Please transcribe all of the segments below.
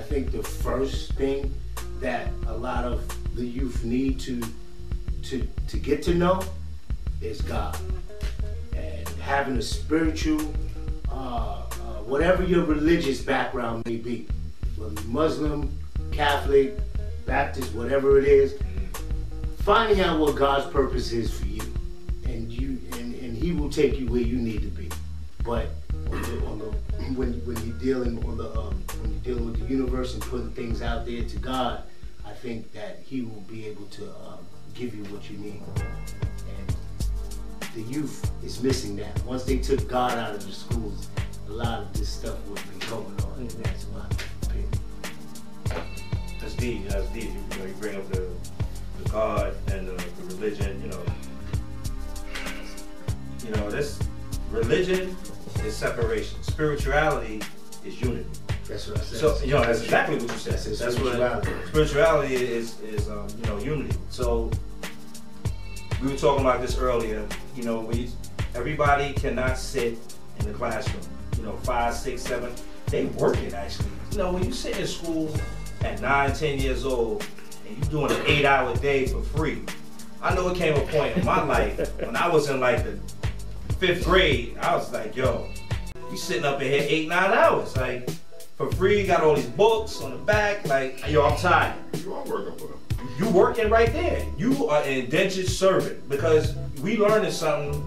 think the first thing that a lot of the youth need to get to know is God. And having a spiritual, whatever your religious background may be, whether you're Muslim, Catholic, Baptist, whatever it is, finding out what God's purpose is for you, and He will take you where you need to be. But when you're dealing with the universe and putting things out there to God, I think that He will be able to give you what you need. And the youth is missing that. Once they took God out of the schools, a lot of this stuff would be going on. And that's my opinion. That's deep. That's deep. You bring up the God and the religion. This religion is separation. Spirituality is unity. That's what I said. So that's exactly what you said. That's spirituality. What spirituality is. Unity. So we were talking about this earlier. Everybody cannot sit in the classroom. 5, 6, 7. They working actually. When you sit in school at 9, 10 years old and you doing an 8-hour day for free. I know it came a point in my life when I was in like the 5th grade. I was like, yo, you sitting up in here 8, 9 hours, like for free. Got all these books on the back. Like, yo, I'm tired. You are working for them. You working right there. You are an indentured servant because we learning something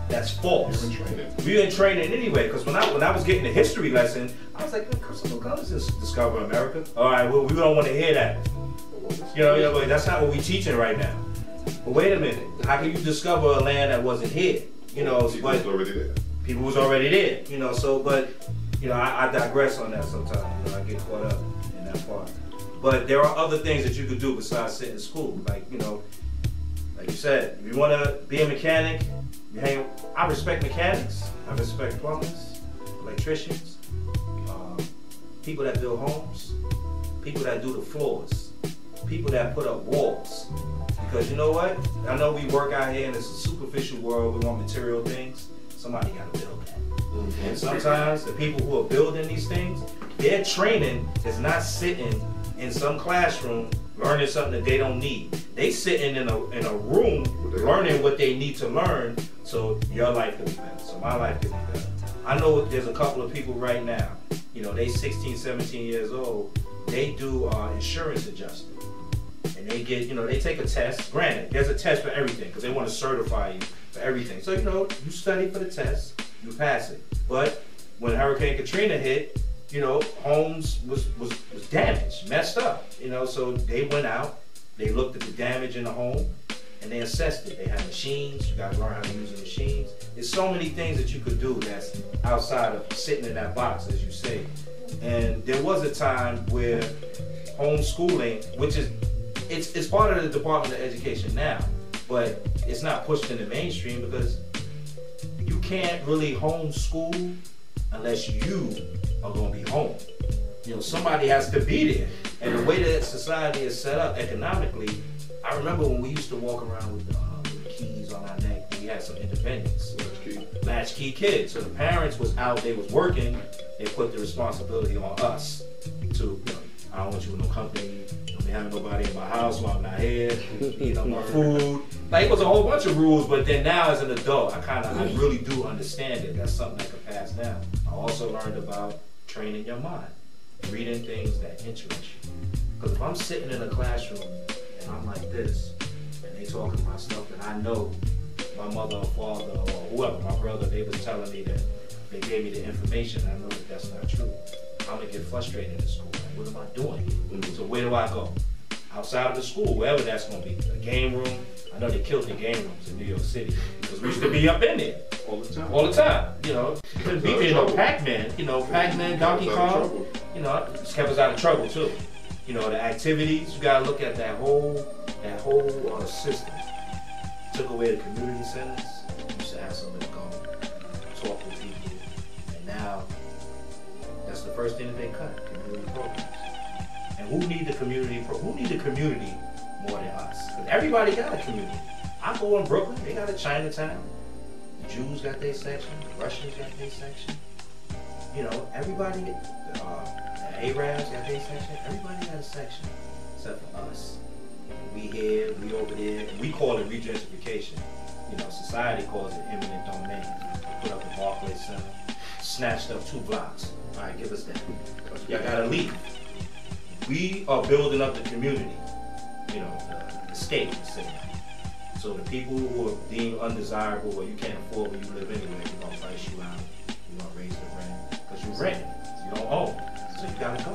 that's false. You're in training. We in training anyway. Because when I was getting the history lesson, I was like, Christopher Columbus discovered America. All right, well, we don't want to hear that. But that's not what we teaching right now. But wait a minute. How can you discover a land that wasn't here? People was already there. People was already there. I digress on that sometimes. I get caught up in that part. But there are other things that you could do besides sit in school. Like you said, if you want to be a mechanic, I respect mechanics. I respect plumbers, electricians, people that build homes, people that do the floors, people that put up walls. Because you know what? I know we work out here in this superficial world. We want material things. Somebody got to build that. Mm-hmm. And sometimes the people who are building these things, their training is not sitting in some classroom learning something that they don't need. They sitting in a room learning what they need to learn so your life can be better, so my life can be better. I know there's a couple of people right now, they 16, 17 years old, they do insurance adjustment. And they get, they take a test. Granted, there's a test for everything because they want to certify you for everything. So, you study for the test, you pass it. But when Hurricane Katrina hit, homes was damaged, messed up. So they went out, they looked at the damage in the home, and they assessed it. They had machines, you gotta learn how to use the machines. There's so many things that you could do that's outside of sitting in that box, as you say. And there was a time where homeschooling, which is, it's part of the Department of Education now, but it's not pushed in the mainstream because you can't really homeschool unless you are going to be home. Somebody has to be there. And the way that society is set up economically, I remember when we used to walk around with the keys on our neck, we had some independence. Latchkey kids. So the parents was out, they was working, they put the responsibility on us to, I don't want you with no company, don't be having nobody in my house while I'm not here, my food. Like, it was a whole bunch of rules, but then now as an adult, I really do understand it. That's something I can pass down. I also learned about training your mind, reading things that interest you. Because if I'm sitting in a classroom and I'm like this, and they talking about stuff that I know my mother or father or whoever, my brother, they was telling me that they gave me the information, and I know that that's not true. I'm gonna get frustrated in school. Like, what am I doing here? So where do I go? Outside of the school, wherever that's gonna be. A game room. I know they killed the game rooms in New York City because we used to be up in there all the time. All the time. Couldn't beat me. Pac-Man. Pac-Man, Donkey Kong. Just kept us out of trouble too. The activities. You gotta look at that whole system. Took away the community centers. You used to have somewhere to go, talk with people, and now that's the first thing that they cut: community programs. And who need the community? Who need the community more than us? Because everybody got a community. I go in Brooklyn, they got a Chinatown. The Jews got their section. The Russians got their section. Everybody. Arabs got their section. Everybody got a section except for us. We here, we over there, and we call it regentrification. You know, society calls it eminent domain. They put up the Barclays Center, snatched up 2 blocks. All right, give us that. Y'all gotta leave. We are building up the community. You know, the state would say that. So the people who are deemed undesirable or you can't afford where you live anyway, we're gonna price you out. We're gonna raise the rent because you rent. You don't own. So you gotta go.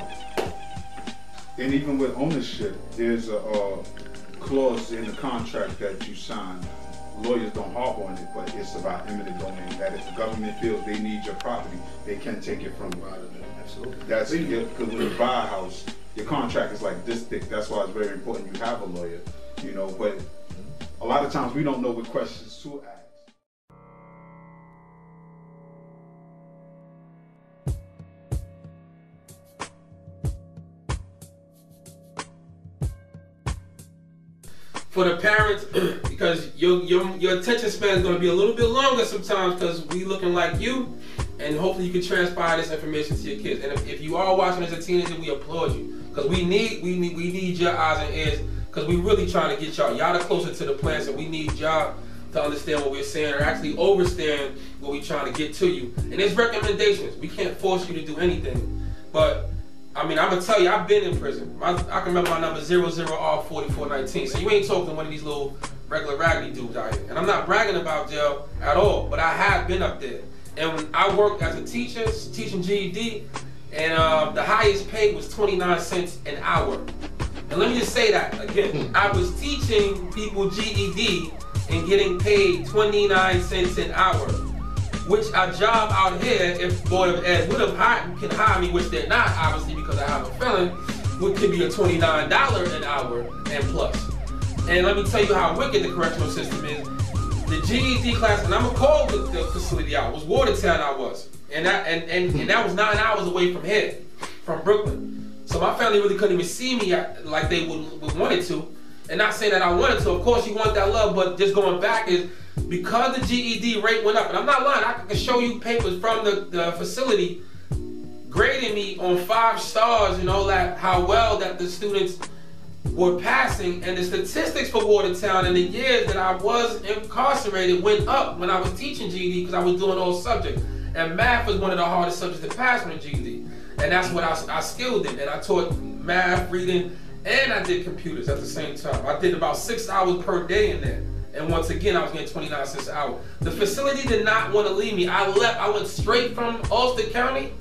And even with ownership, there's a clause in the contract that you sign. Lawyers don't harp on it, but it's about eminent domain. That if the government feels they need your property, they can take it from you. Absolutely. That's because when you buy a house, your contract is like this thick. That's why it's very important you have a lawyer. You know, but a lot of times we don't know what questions to ask. For the parents, because your attention span is going to be a little bit longer sometimes because we looking like you, and hopefully you can transpire this information to your kids. And if you are watching as a teenager, we applaud you because we need your eyes and ears because we really trying to get y'all are closer to the plan, so we need y'all to understand what we're saying or actually understand what we're trying to get to you. And there's recommendations. We can't force you to do anything, but I mean, I'm gonna tell you, I've been in prison. I can remember my number 00R4419. So you ain't talking to one of these little regular raggedy dudes out here. And I'm not bragging about jail at all, but I have been up there. And when I worked as a teacher, teaching GED, and the highest paid was 29 cents an hour. And let me just say that again. I was teaching people GED and getting paid 29 cents an hour. Which a job out here, if Board of Ed would have can hire me, which they're not, obviously, because I have a felon, could be a $29 an hour and plus. And let me tell you how wicked the correctional system is. The GED class, and I'm gonna call the facility out, was Watertown I was. And that was 9 hours away from here, from Brooklyn. So my family really couldn't even see me like they would wanted to. And not saying that I wanted to, of course you want that love, but just going back is, because the GED rate went up, and I'm not lying, I can show you papers from the facility grading me on 5 stars and all that, how well that the students were passing, and the statistics for Watertown in the years that I was incarcerated went up when I was teaching GED because I was doing all subjects. And math was one of the hardest subjects to pass on the GED. And that's what I skilled in, and I taught math, reading, and I did computers at the same time. I did about 6 hours per day in there. And once again, I was getting 29 cents an hour. The facility did not want to leave me. I left. I went straight from Ulster County,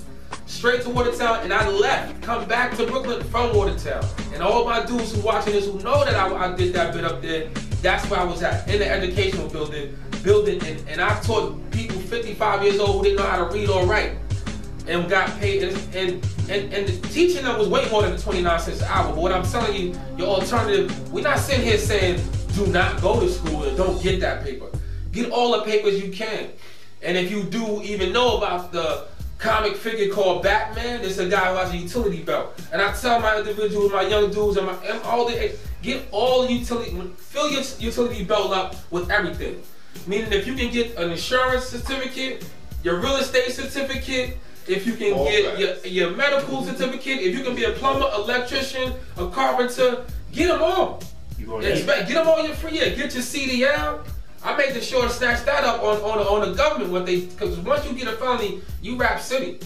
straight to Watertown, and I left. Come back to Brooklyn from Watertown. And all my dudes who watching this who know that I did that bit up there, that's where I was at, in the educational building, and I taught people 55 years old who didn't know how to read or write, and got paid. And the teaching them was way more than the 29 cents an hour. But what I'm telling you, your alternative, we're not sitting here saying, do not go to school and don't get that paper. Get all the papers you can. And if you do even know about the comic figure called Batman, it's a guy who has a utility belt. And I tell my individuals, my young dudes, and all the, get all utility, fill your utility belt up with everything. Meaning if you can get an insurance certificate, your real estate certificate, if you can all get your medical certificate, if you can be a plumber, electrician, a carpenter, get them all. Get them all your free. Get your CDL. I made sure to snatch that up on the government because once you get a felony, you rap city.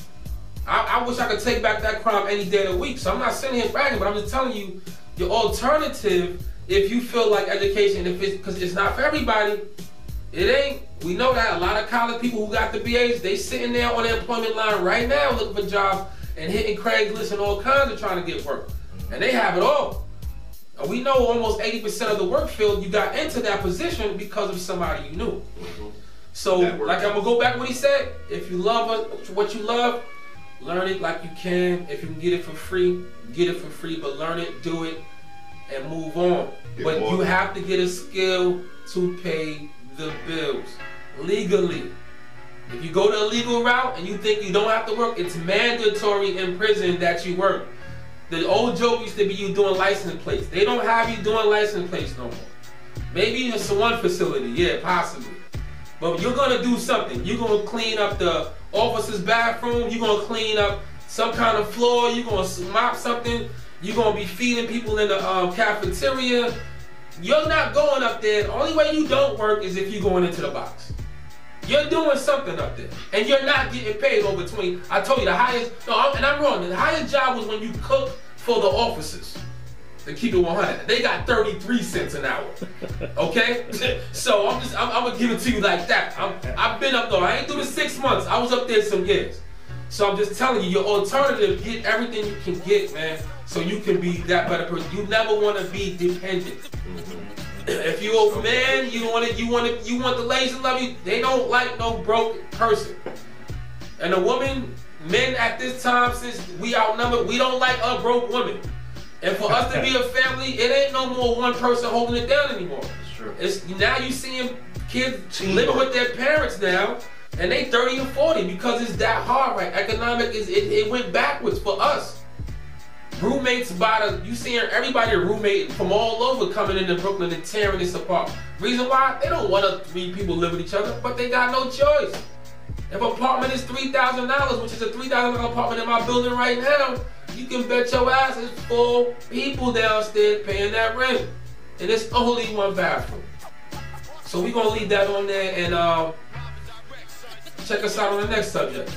I wish I could take back that crime any day of the week. So I'm not sitting here bragging, but I'm just telling you your alternative. If you feel like education, because it's not for everybody, it ain't. We know that a lot of college people who got the BAs, they sitting there on the employment line right now looking for jobs and hitting Craigslist and all kinds of trying to get work, and they have it all. We know almost 80% of the work field, you got into that position because of somebody you knew. So, like I'm gonna go back to what he said, if you love what you love, learn it like you can. If you can get it for free, get it for free, but learn it, do it, and move on. But you have to get a skill to pay the bills, legally. If you go the illegal route and you think you don't have to work, it's mandatory in prison that you work. The old joke used to be you doing license plates. They don't have you doing license plates no more. Maybe in some one facility, yeah, possibly. But you're gonna do something. You're gonna clean up the officer's bathroom. You're gonna clean up some kind of floor, you're gonna mop something, you're gonna be feeding people in the cafeteria. You're not going up there. The only way you don't work is if you're going into the box. You're doing something up there, and you're not getting paid over 20. I told you the highest, and I'm wrong. The highest job was when you cook for the officers. To keep it 100, they got 33 cents an hour. Okay, so I'm gonna give it to you like that. I've been up though. I ain't through the 6 months. I was up there some years. So I'm just telling you, your alternative, get everything you can get, man, so you can be that better person. You never want to be dependent. If you a man, you want the ladies to love you. They don't like no broke person. And a woman, men at this time, since we outnumbered, we don't like a broke woman. And for us to be a family, it ain't no more one person holding it down anymore. That's true. It's now you seeing kids living with their parents now, and they 30 and 40 because it's that hard, right? Economic it went backwards for us. Roommates you seeing everybody roommate from all over coming into Brooklyn and tearing this apart. Reason why? They don't want 3 people live with each other, but they got no choice. If apartment is $3,000, which is a $3,000 apartment in my building right now, you can bet your ass it's 4 people downstairs paying that rent. And it's only 1 bathroom. So we're gonna leave that on there and check us out on the next subject.